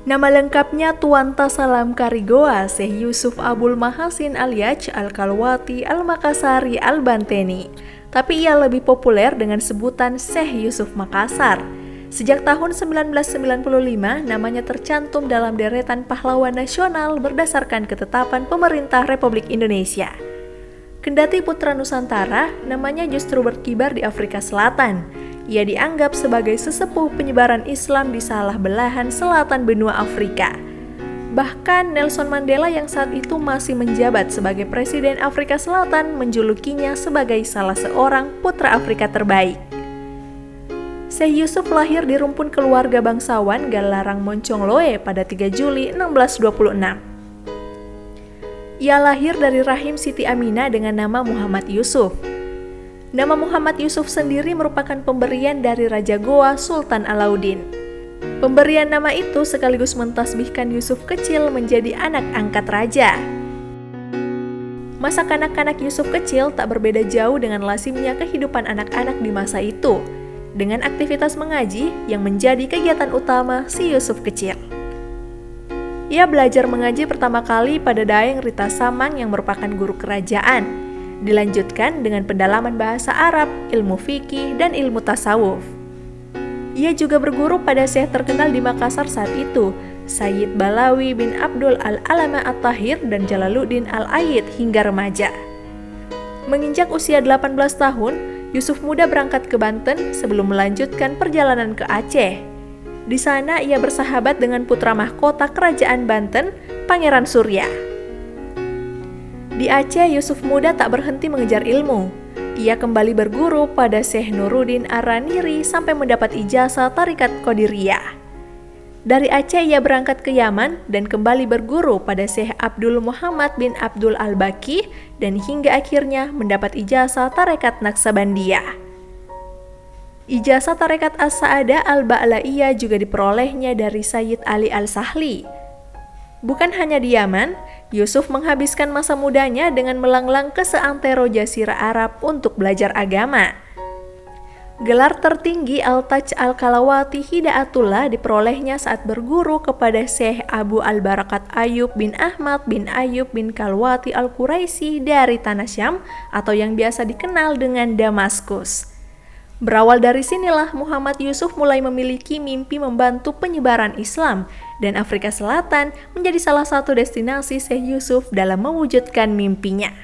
Nama lengkapnya Tuan Tasalam Karigoa Syekh Yusuf Abul Mahasin Al-Yaj Al-Kalwati Al-Makassari Al-Banteni, tapi ia lebih populer dengan sebutan Syekh Yusuf Makassar. Sejak tahun 1995, namanya tercantum dalam deretan pahlawan nasional berdasarkan ketetapan pemerintah Republik Indonesia. Kendati putra Nusantara, namanya justru berkibar di Afrika Selatan. Ia dianggap sebagai sesepuh penyebaran Islam di salah belahan selatan benua Afrika. Bahkan Nelson Mandela yang saat itu masih menjabat sebagai Presiden Afrika Selatan menjulukinya sebagai salah seorang putra Afrika terbaik. Syekh Yusuf lahir di rumpun keluarga bangsawan Galarang Moncongloe pada 3 Juli 1626. Ia lahir dari rahim Siti Aminah dengan nama Muhammad Yusuf. Nama Muhammad Yusuf sendiri merupakan pemberian dari Raja Goa Sultan Alauddin. Pemberian nama itu sekaligus mentasbihkan Yusuf kecil menjadi anak angkat raja. Masa kanak-kanak Yusuf kecil tak berbeda jauh dengan lazimnya kehidupan anak-anak di masa itu, dengan aktivitas mengaji yang menjadi kegiatan utama si Yusuf kecil. Ia belajar mengaji pertama kali pada Daeng Rita Samang yang merupakan guru kerajaan. Dilanjutkan dengan pendalaman bahasa Arab, ilmu fikih, dan ilmu tasawuf. Ia juga berguru pada syekh terkenal di Makassar saat itu, Sayyid Balawi bin Abdul Al-Alama At-Tahir dan Jalaluddin Al-Ayyid hingga remaja. Menginjak usia 18 tahun, Yusuf muda berangkat ke Banten sebelum melanjutkan perjalanan ke Aceh. Di sana ia bersahabat dengan putra mahkota kerajaan Banten, Pangeran Surya. Di Aceh, Yusuf muda tak berhenti mengejar ilmu. Ia kembali berguru pada Syekh Nuruddin Ar-Raniri sampai mendapat ijazah Tarikat Qadiriyah. Dari Aceh ia berangkat ke Yaman dan kembali berguru pada Syekh Abdul Muhammad bin Abdul Al-Baqi dan hingga akhirnya mendapat ijazah Tarekat Naksabandiyah. Ijazah Tarekat As-Sa'adah Al-Ba'laiyah juga diperolehnya dari Sayyid Ali Al-Sahli. Bukan hanya di Yaman, Yusuf menghabiskan masa mudanya dengan melanglang ke seantero Jazirah Arab untuk belajar agama. Gelar tertinggi Al-Taj Al-Kalawati Hidaatullah diperolehnya saat berguru kepada Syekh Abu Al-Barakat Ayub bin Ahmad bin Ayub bin Kalwati Al-Quraisy dari Tanah Syam atau yang biasa dikenal dengan Damaskus. Berawal dari sinilah Muhammad Yusuf mulai memiliki mimpi membantu penyebaran Islam dan Afrika Selatan menjadi salah satu destinasi Syekh Yusuf dalam mewujudkan mimpinya.